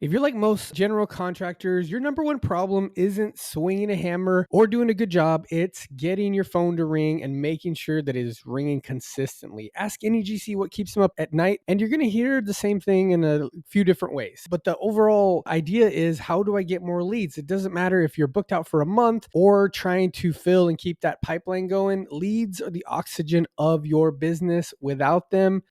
If you're like most general contractors, your number one problem isn't swinging a hammer or doing a good job. It's getting your phone to ring and making sure that it is ringing consistently. Ask any GC what keeps them up at night, and you're going to hear the same thing in a few different ways. But the overall idea is, how do I get more leads? It doesn't matter if you're booked out for a month or trying to fill and keep that pipeline going. Leads are the oxygen of your business. Without them,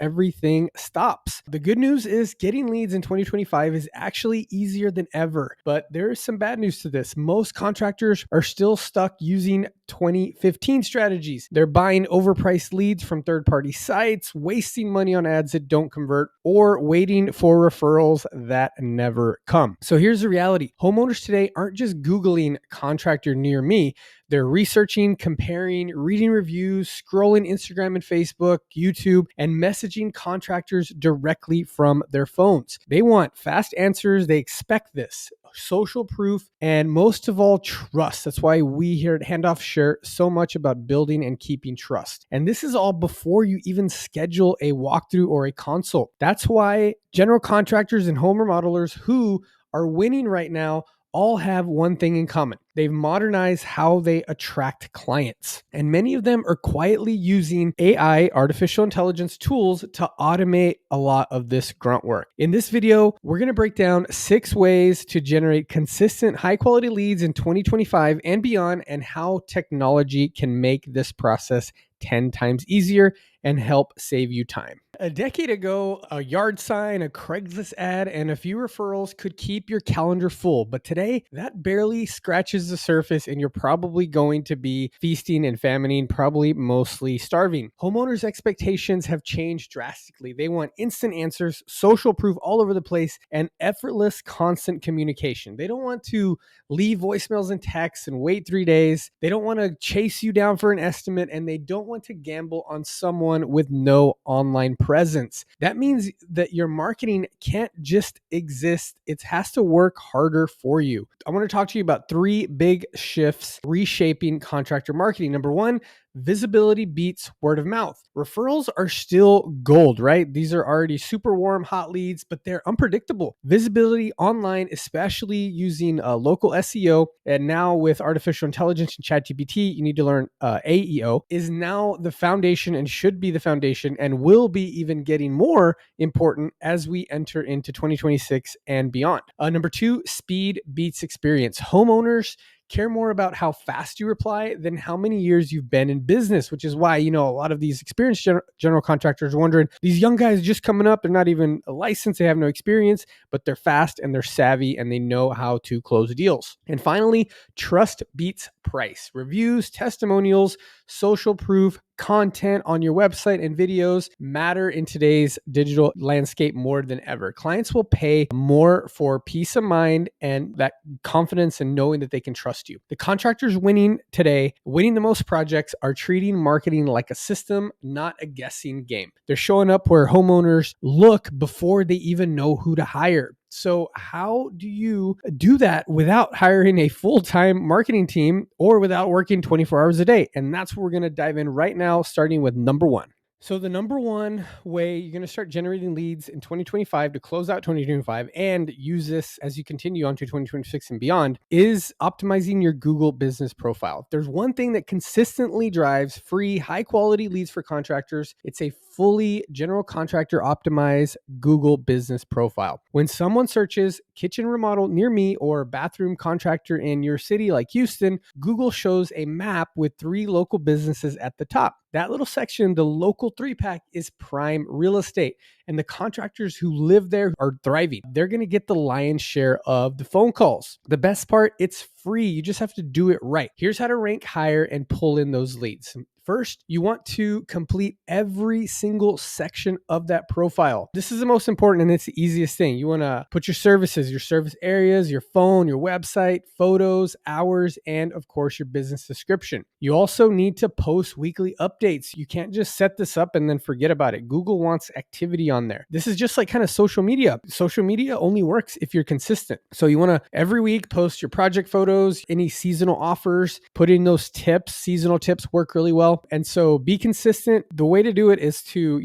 everything stops. The good news is getting leads in 2025 is actually easier than ever. But there is some bad news to this. Most contractors are still stuck using 2015 strategies. They're buying overpriced leads from third-party sites, wasting money on ads that don't convert, or waiting for referrals that never come. So here's the reality. Homeowners today aren't just Googling contractor near me. They're researching, comparing, reading reviews, scrolling Instagram and Facebook, YouTube, and messaging contractors directly from their phones. They want fast answers. They expect this. Social proof, and most of all, trust. That's why we here at Handoff share so much about building and keeping trust. And this is all before you even schedule a walkthrough or a consult. That's why general contractors and home remodelers who are winning right now all have one thing in common. They've modernized how they attract clients. And many of them are quietly using AI, artificial intelligence tools, to automate a lot of this grunt work. In this video, we're going to break down 6 ways to generate consistent, high quality leads in 2025 and beyond, and how technology can make this process 10 times easier and help save you time. A decade ago, a yard sign, a Craigslist ad, and a few referrals could keep your calendar full. But today, that barely scratches the surface, and you're probably going to be feasting and famining, probably mostly starving. Homeowners' expectations have changed drastically. They want instant answers, social proof all over the place, and effortless, constant communication. They don't want to leave voicemails and texts and wait 3 days. They don't want to chase you down for an estimate, and they don't want to gamble on someone with no online presence. That means that your marketing can't just exist. It has to work harder for you. I want to talk to you about 3 big shifts reshaping contractor marketing. Number 1, visibility beats word of mouth. Referrals are still gold, right? These are already super warm, hot leads, but they're unpredictable. Visibility online, especially using local SEO, and now with artificial intelligence and ChatGPT, you need to learn AEO, is now the foundation and should be the foundation, and will be even getting more important as we enter into 2026 and beyond. Number 2, speed beats experience. Homeowners care more about how fast you reply than how many years you've been in business, which is why, a lot of these experienced general contractors are wondering, these young guys just coming up, they're not even licensed, they have no experience, but they're fast and they're savvy and they know how to close deals. And finally, trust beats price. Reviews, testimonials, social proof, content on your website and videos matter in today's digital landscape more than ever. Clients will pay more for peace of mind and that confidence in knowing that they can trust you. The contractors winning today, winning the most projects, are treating marketing like a system, not a guessing game. They're showing up where homeowners look before they even know who to hire. So how do you do that without hiring a full-time marketing team or without working 24 hours a day? And that's what we're going to dive in right now, starting with number 1. So the number 1 way you're going to start generating leads in 2025 to close out 2025 and use this as you continue on to 2026 and beyond is optimizing your Google business profile. If there's one thing that consistently drives free, high quality leads for contractors, it's a fully general contractor optimized Google business profile. When someone searches kitchen remodel near me or bathroom contractor in your city like Houston, Google shows a map with 3 local businesses at the top. That little section, the local 3-pack, is prime real estate. And the contractors who live there are thriving. They're going to get the lion's share of the phone calls. The best part, it's free. You just have to do it right. Here's how to rank higher and pull in those leads. First, you want to complete every single section of that profile. This is the most important and it's the easiest thing. You want to put your services, your service areas, your phone, your website, photos, hours, and of course, your business description. You also need to post weekly updates. You can't just set this up and then forget about it. Google wants activity on there. This is just like kind of social media. Social media only works if you're consistent. So you want to every week post your project photos, any seasonal offers, put in those tips. Seasonal tips work really well. And so be consistent. The way to do it is to,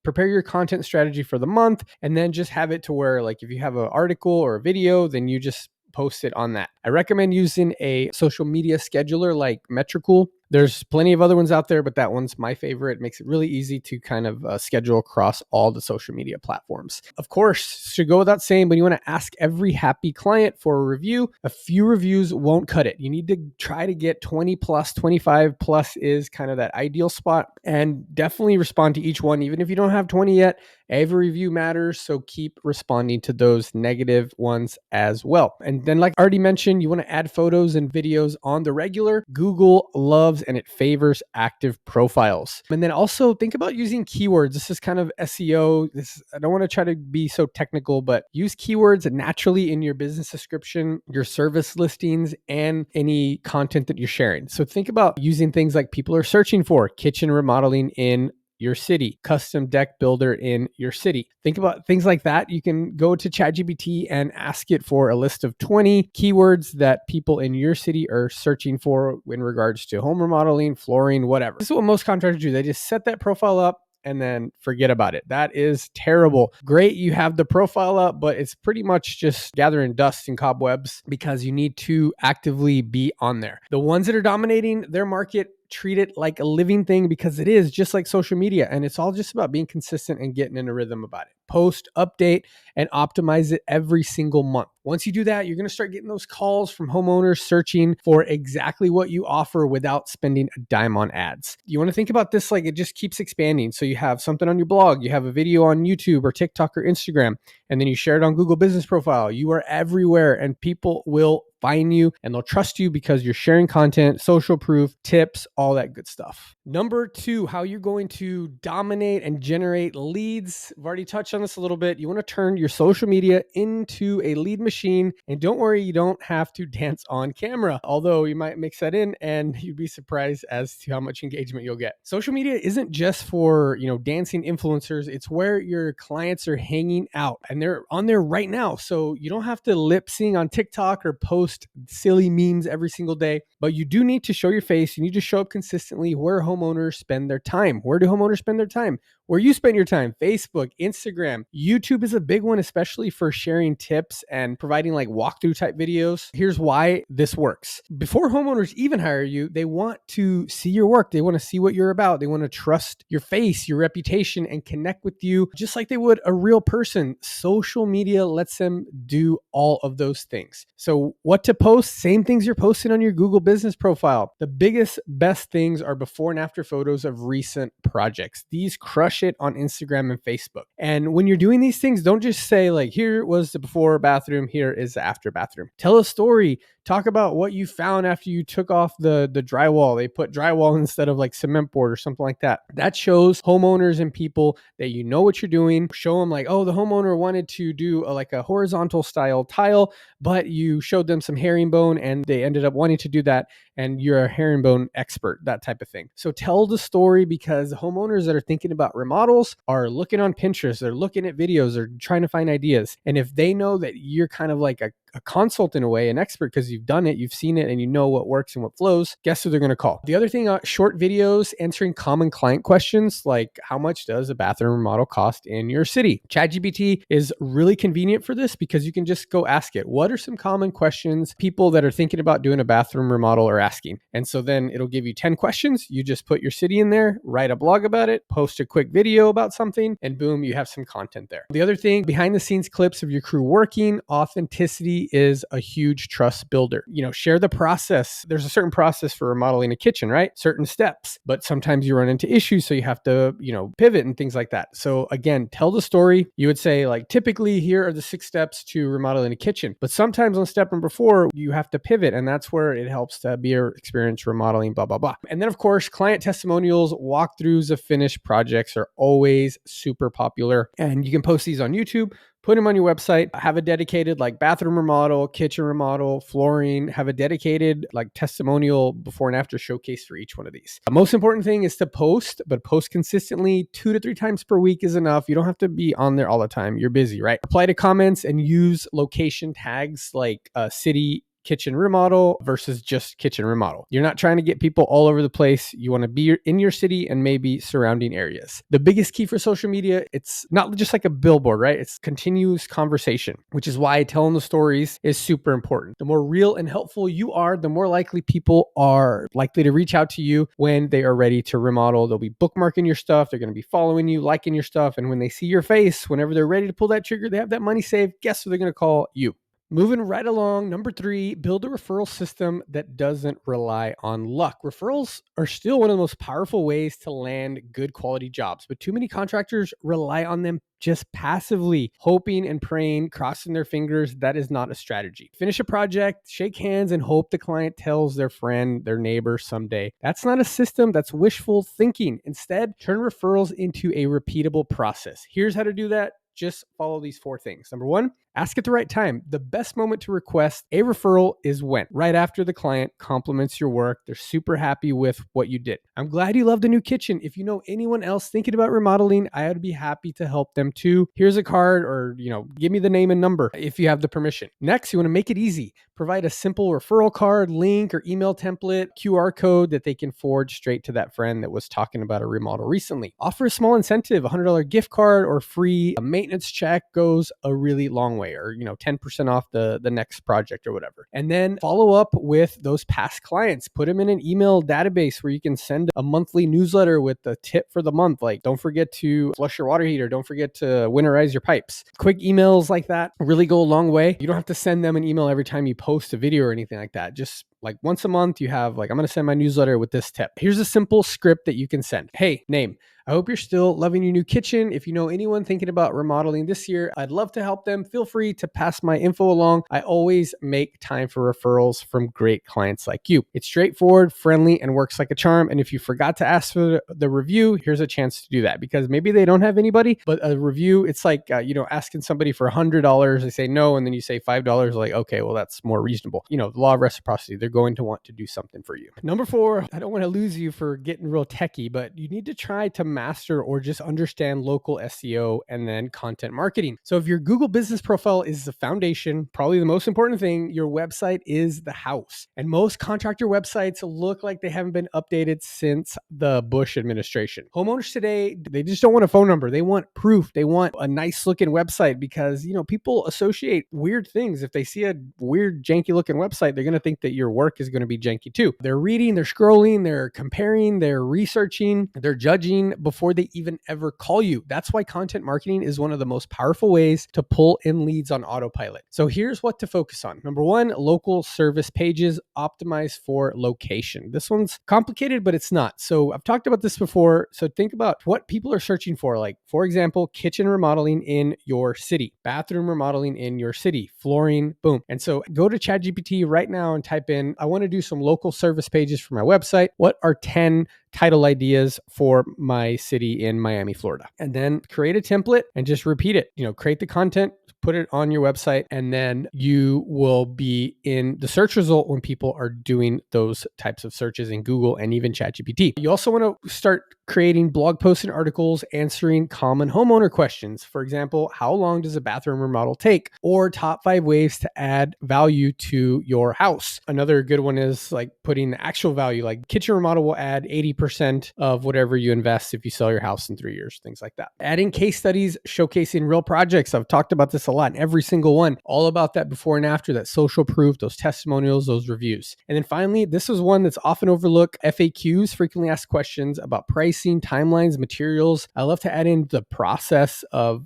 prepare your content strategy for the month, and then just have it to where, like, if you have an article or a video, then you just post it on that. I recommend using a social media scheduler like Metricool. There's plenty of other ones out there, but that one's my favorite. It makes it really easy to kind of schedule across all the social media platforms. Of course, should go without saying, but you want to ask every happy client for a review. A few reviews won't cut it. You need to try to get 20 plus, 25 plus is kind of that ideal spot, and definitely respond to each one. Even if you don't have 20 yet, every review matters. So keep responding to those negative ones as well. And then, like I already mentioned, you want to add photos and videos on the regular. Google loves and it favors active profiles. And then also think about using keywords. This is kind of SEO. I don't want to try to be so technical, but use keywords naturally in your business description, your service listings, and any content that you're sharing. So think about using things like people are searching for kitchen remodeling in your city, custom deck builder in your city. Think about things like that. You can go to ChatGPT and ask it for a list of 20 keywords that people in your city are searching for in regards to home remodeling, flooring, whatever. This is what most contractors do. They just set that profile up and then forget about it. That is terrible. Great, you have the profile up, but it's pretty much just gathering dust and cobwebs because you need to actively be on there. The ones that are dominating their market, treat it like a living thing, because it is just like social media, and it's all just about being consistent and getting in a rhythm about it. Post, update, and optimize it every single month. Once you do that, you're going to start getting those calls from homeowners searching for exactly what you offer without spending a dime on ads. You want to think about this like it just keeps expanding. So you have something on your blog, you have a video on YouTube or TikTok or Instagram, and then you share it on Google Business Profile. You are everywhere, and people will find you and they'll trust you because you're sharing content, social proof, tips, all that good stuff. Number 2, how you're going to dominate and generate leads. I've already touched on this a little bit. You want to turn your social media into a lead machine. And don't worry, you don't have to dance on camera, although you might mix that in and you'd be surprised as to how much engagement you'll get. Social media isn't just for, dancing influencers. It's where your clients are hanging out, and they're on there right now. So you don't have to lip sync on TikTok or post silly memes every single day, but you do need to show your face. You need to show up consistently where homeowners spend their time. Where do homeowners spend their time? Where you spend your time. Facebook, Instagram, YouTube is a big one, especially for sharing tips and providing like walkthrough type videos. Here's why this works. Before homeowners even hire you, they want to see your work. They want to see what you're about. They want to trust your face, your reputation, and connect with you just like they would a real person. Social media lets them do all of those things. So what to post? Same things you're posting on your Google Business Profile. The biggest, best things are before and after photos of recent projects. These crush it on Instagram and Facebook. And when you're doing these things, don't just say like, here was the before bathroom, here is the after bathroom. Tell a story. Talk about what you found after you took off the drywall. They put drywall instead of like cement board or something like that. That shows homeowners and people that you know what you're doing. Show them like, oh, the homeowner wanted to do a horizontal style tile, but you showed them some herringbone and they ended up wanting to do that. And you're a herringbone expert, that type of thing. So tell the story, because homeowners that are thinking about remodels are looking on Pinterest, they're looking at videos, they're trying to find ideas. And if they know that you're kind of like a consult in a way, an expert, because you've done it, you've seen it, and you know what works and what flows, guess who they're going to call? The other thing, short videos answering common client questions like, how much does a bathroom remodel cost in your city? ChatGPT is really convenient for this because you can just go ask it, what are some common questions people that are thinking about doing a bathroom remodel are asking? And so then it'll give you 10 questions. You just put your city in there, write a blog about it, post a quick video about something, and boom, you have some content there. The other thing, behind the scenes clips of your crew working. Authenticity is a huge trust builder. Share the process. There's a certain process for remodeling a kitchen, right? Certain steps, but sometimes you run into issues, so you have to, pivot and things like that. So again, tell the story. You would say like, typically here are the 6 steps to remodeling a kitchen, but sometimes on step number 4, you have to pivot, and that's where it helps to be your experience remodeling, blah, blah, blah. And then of course, client testimonials, walkthroughs of finished projects are always super popular, and you can post these on YouTube. Put them on your website, have a dedicated like bathroom remodel, kitchen remodel, flooring, have a dedicated like testimonial before and after showcase for each one of these. The most important thing is to post, but post consistently. 2 to 3 times per week is enough. You don't have to be on there all the time. You're busy, right? Reply to comments and use location tags like city, kitchen remodel versus just kitchen remodel. You're not trying to get people all over the place. You want to be in your city and maybe surrounding areas. The biggest key for social media, it's not just like a billboard, right? It's continuous conversation, which is why telling the stories is super important. The more real and helpful you are, the more likely people are likely to reach out to you when they are ready to remodel. They'll be bookmarking your stuff. They're going to be following you, liking your stuff. And when they see your face, whenever they're ready to pull that trigger, they have that money saved. Guess who they're going to call? You. Moving right along, number 3, build a referral system that doesn't rely on luck. Referrals are still one of the most powerful ways to land good quality jobs, but too many contractors rely on them just passively, hoping and praying, crossing their fingers. That is not a strategy. Finish a project, shake hands, and hope the client tells their friend, their neighbor someday. That's not a system, that's wishful thinking. Instead, turn referrals into a repeatable process. Here's how to do that. Just follow these 4 things. Number 1, ask at the right time. The best moment to request a referral is when? Right after the client compliments your work. They're super happy with what you did. I'm glad you love the new kitchen. If you know anyone else thinking about remodeling, I would be happy to help them too. Here's a card, or give me the name and number if you have the permission. Next, you want to make it easy. Provide a simple referral card, link, or email template, QR code that they can forward straight to that friend that was talking about a remodel recently. Offer a small incentive, $100 gift card or free maintenance check goes a really long way, or 10% off the next project or whatever. And then follow up with those past clients. Put them in an email database where you can send a monthly newsletter with the tip for the month. Like, don't forget to flush your water heater. Don't forget to winterize your pipes. Quick emails like that really go a long way. You don't have to send them an email every time you post a video or anything like that. Just like once a month, you have I'm going to send my newsletter with this tip. Here's a simple script that you can send. Hey, name. I hope you're still loving your new kitchen. If you know anyone thinking about remodeling this year, I'd love to help them. Feel free to pass my info along. I always make time for referrals from great clients like you. It's straightforward, friendly, and works like a charm. And if you forgot to ask for the review, here's a chance to do that, because maybe they don't have anybody, but a review, it's like, asking somebody for $100. They say no, and then you say $5. Like, okay, well, that's more reasonable. The law of reciprocity, they're going to want to do something for you. Number 4, I don't want to lose you for getting real techie, but you need to try to master or just understand local SEO and then content marketing. So if your Google business profile is the foundation, probably the most important thing, your website is the house. And most contractor websites look like they haven't been updated since the Bush administration. Homeowners today, they just don't want a phone number. They want proof. They want a nice looking website, because, people associate weird things. If they see a weird, janky looking website, they're going to think that your work is going to be janky too. They're reading, they're scrolling, they're comparing, they're researching, they're judging before they even ever call you. That's why content marketing is one of the most powerful ways to pull in leads on autopilot. So here's what to focus on. Number 1, local service pages optimized for location. This one's complicated, but it's not. So I've talked about this before. So think about what people are searching for. Like, for example, kitchen remodeling in your city, bathroom remodeling in your city, flooring, boom. And so go to ChatGPT right now and type in, I want to do some local service pages for my website. What are 10 title ideas for my city in Miami, Florida? And then create a template and just repeat it. Create the content, put it on your website, and then you will be in the search result when people are doing those types of searches in Google and even ChatGPT. You also want to start creating blog posts and articles answering common homeowner questions. For example, how long does a bathroom remodel take? Or top 5 ways to add value to your house. Another good one is like putting the actual value, like kitchen remodel will add 80% of whatever you invest if you sell your house in 3 years, things like that. Adding case studies, showcasing real projects. I've talked about this a lot, every single one, all about that before and after, that social proof, those testimonials, those reviews. And then finally, this is one that's often overlooked, FAQs, frequently asked questions about pricing, timelines, materials. I love to add in the process of,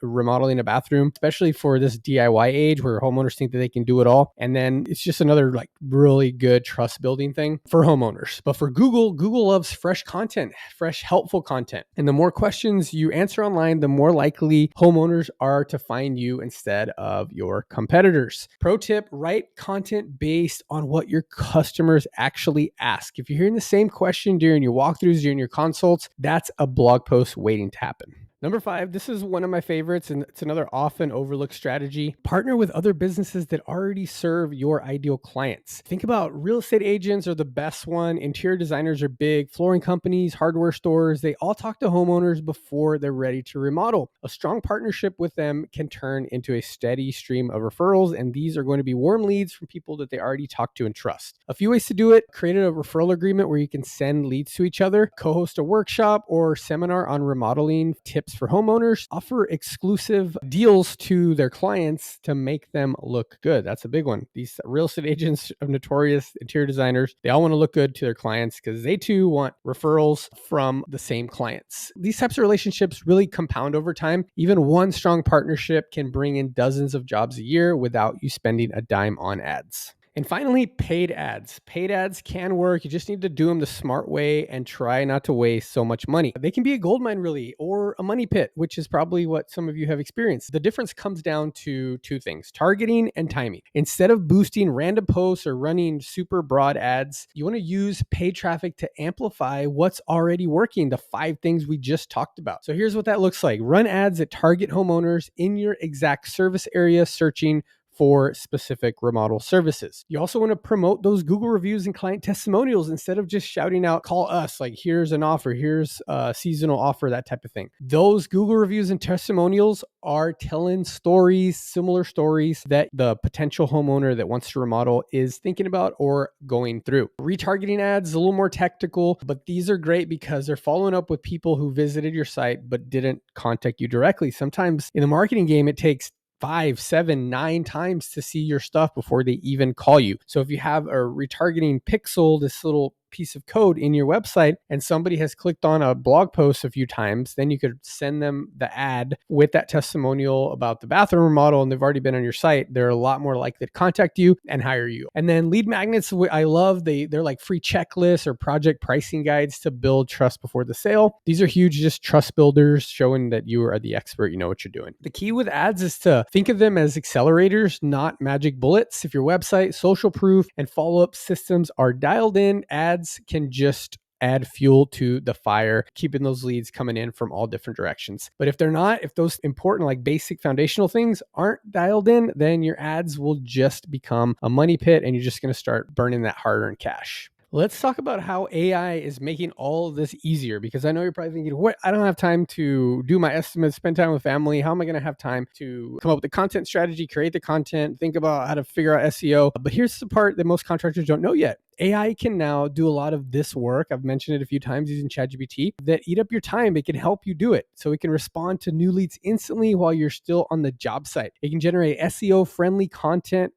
remodeling a bathroom, especially for this DIY age where homeowners think that they can do it all. And then it's just another really good trust building thing for homeowners. But for Google loves fresh content, fresh, helpful content. And the more questions you answer online, the more likely homeowners are to find you instead of your competitors. Pro tip, write content based on what your customers actually ask. If you're hearing the same question during your walkthroughs, during your consults, that's a blog post waiting to happen. Number 5, this is one of my favorites, and it's another often overlooked strategy. Partner with other businesses that already serve your ideal clients. Think about real estate agents are the best one, interior designers are big, flooring companies, hardware stores, they all talk to homeowners before they're ready to remodel. A strong partnership with them can turn into a steady stream of referrals, and these are going to be warm leads from people that they already talk to and trust. A few ways to do it: create a referral agreement where you can send leads to each other, co-host a workshop or seminar on remodeling tips for homeowners, offer exclusive deals to their clients to make them look good. That's a big one. These real estate agents of notorious interior designers, they all want to look good to their clients because they too want referrals from the same clients. These types of relationships really compound over time. Even one strong partnership can bring in dozens of jobs a year without you spending a dime on ads. And finally, paid ads. Paid ads can work. You just need to do them the smart way and try not to waste so much money. They can be a goldmine, really, or a money pit, which is probably what some of you have experienced. The difference comes down to two things: targeting and timing. Instead of boosting random posts or running super broad ads, you want to use paid traffic to amplify what's already working, the 5 things we just talked about. So here's what that looks like. Run ads that target homeowners in your exact service area searching for specific remodel services. You also want to promote those Google reviews and client testimonials instead of just shouting out, call us, like here's an offer, here's a seasonal offer, that type of thing. Those Google reviews and testimonials are telling stories, similar stories that the potential homeowner that wants to remodel is thinking about or going through. Retargeting ads is a little more technical, but these are great because they're following up with people who visited your site but didn't contact you directly. Sometimes in the marketing game, it takes 5, 7, 9 times to see your stuff before they even call you. So if you have a retargeting pixel, this little piece of code in your website, and somebody has clicked on a blog post a few times, then you could send them the ad with that testimonial about the bathroom remodel, and they've already been on your site. They're a lot more likely to contact you and hire you. And then lead magnets, I love, they're like free checklists or project pricing guides to build trust before the sale. These are huge, just trust builders showing that you are the expert, you know what you're doing. The key with ads is to think of them as accelerators, not magic bullets. If your website, social proof, and follow-up systems are dialed in, ads can just add fuel to the fire, keeping those leads coming in from all different directions. But if they're not, if those important, like basic foundational things aren't dialed in, then your ads will just become a money pit and you're just going to start burning that hard-earned cash. Let's talk about how AI is making all of this easier, because I know you're probably thinking, what? I don't have time to do my estimates, spend time with family. How am I going to have time to come up with the content strategy, create the content, think about how to figure out SEO? But here's the part that most contractors don't know yet. AI can now do a lot of this work. I've mentioned it a few times using ChatGPT that eat up your time. It can help you do it. So it can respond to new leads instantly while you're still on the job site. It can generate SEO friendly content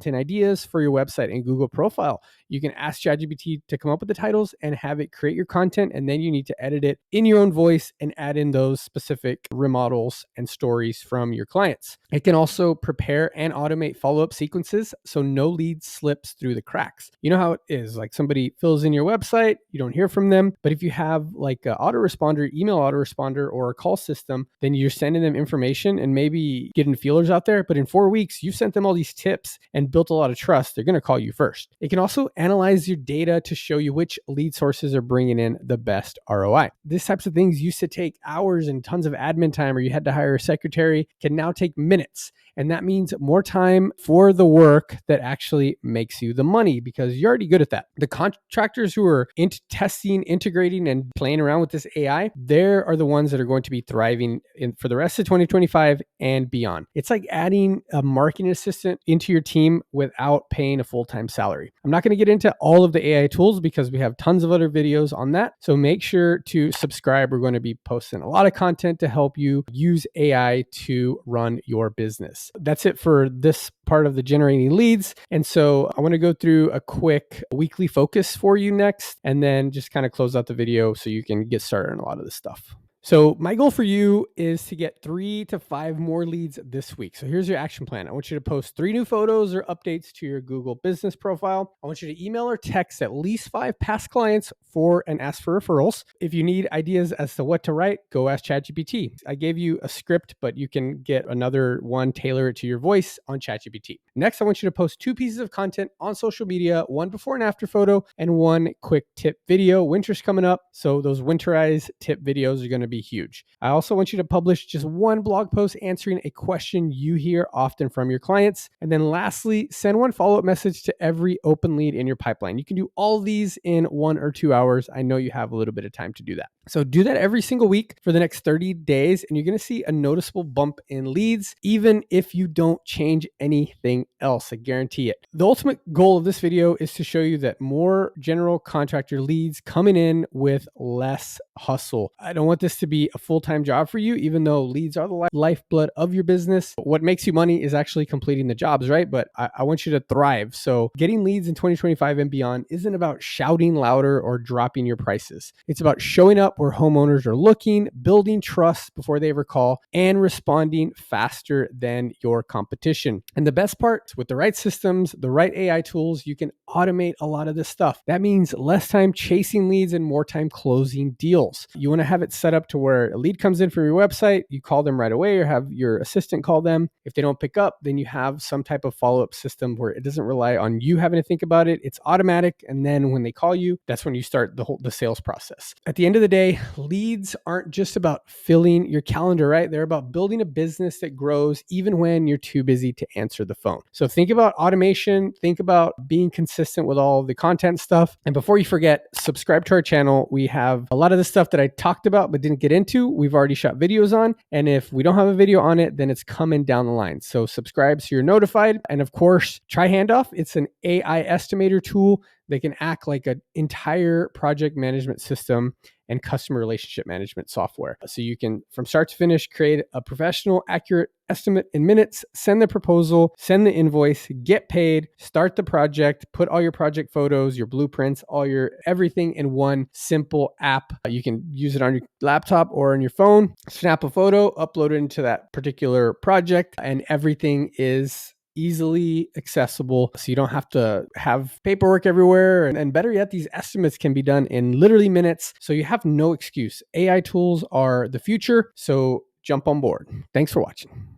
ideas for your website and Google profile. You can ask ChatGPT to come up with the titles and have it create your content, and then you need to edit it in your own voice and add in those specific remodels and stories from your clients. It can also prepare and automate follow-up sequences so no lead slips through the cracks. You know how it is, like somebody fills in your website, you don't hear from them, but if you have like an autoresponder, email autoresponder, or a call system, then you're sending them information and maybe getting feelers out there, but in 4 weeks, you've sent them all these tips and built a lot of trust. They're going to call you first. It can also analyze your data to show you which lead sources are bringing in the best ROI. These types of things used to take hours and tons of admin time, or you had to hire a secretary, can now take minutes. And that means more time for the work that actually makes you the money, because you're already good at that. The contractors who are into testing, integrating, and playing around with this AI, they are the ones that are going to be thriving for the rest of 2025 and beyond. It's like adding a marketing assistant into your team without paying a full-time salary. I'm not going to get into all of the AI tools because we have tons of other videos on that. So make sure to subscribe. We're going to be posting a lot of content to help you use AI to run your business. That's it for this part of the generating leads. And so I want to go through a quick weekly focus for you next, and then just kind of close out the video so you can get started on a lot of this stuff. So my goal for you is to get 3 to 5 more leads this week. So here's your action plan. I want you to post 3 new photos or updates to your Google business profile. I want you to email or text at least 5 past clients and ask for referrals. If you need ideas as to what to write, go ask ChatGPT. I gave you a script, but you can get another one, tailor it to your voice on ChatGPT. Next, I want you to post 2 pieces of content on social media, one before and after photo, and one quick tip video. Winter's coming up, so those winterized tip videos are going to be be huge. I also want you to publish just one blog post answering a question you hear often from your clients. And then lastly, send one follow-up message to every open lead in your pipeline. You can do all these in 1 or 2 hours. I know you have a little bit of time to do that. So do that every single week for the next 30 days, and you're going to see a noticeable bump in leads, even if you don't change anything else. I guarantee it. The ultimate goal of this video is to show you that more general contractor leads coming in with less hustle. I don't want this to be a full-time job for you, even though leads are the lifeblood of your business. What makes you money is actually completing the jobs, right? But I want you to thrive. So getting leads in 2025 and beyond isn't about shouting louder or dropping your prices. It's about showing up where homeowners are looking, building trust before they ever call, and responding faster than your competition. And the best part, with the right systems, the right AI tools, you can automate a lot of this stuff. That means less time chasing leads and more time closing deals. You want to have it set up to where a lead comes in from your website, you call them right away or have your assistant call them. If they don't pick up, then you have some type of follow-up system where it doesn't rely on you having to think about it. It's automatic. And then when they call you, that's when you start the sales process. At the end of the day, leads aren't just about filling your calendar, right? They're about building a business that grows even when you're too busy to answer the phone. So think about automation, think about being consistent with all the content stuff. And before you forget, subscribe to our channel. We have a lot of the stuff that I talked about but didn't get into. We've already shot videos on. And if we don't have a video on it, then it's coming down the line. So subscribe so you're notified. And of course, try Handoff. It's an AI estimator tool that can act like an entire project management system and customer relationship management software. So you can, from start to finish, create a professional, accurate estimate in minutes, send the proposal, send the invoice, get paid, start the project, put all your project photos, your blueprints, all your everything in one simple app. You can use it on your laptop or on your phone, snap a photo, upload it into that particular project, and everything is easily accessible, so you don't have to have paperwork everywhere. And better yet, these estimates can be done in literally minutes, so you have no excuse. AI tools are the future, so jump on board. Thanks for watching.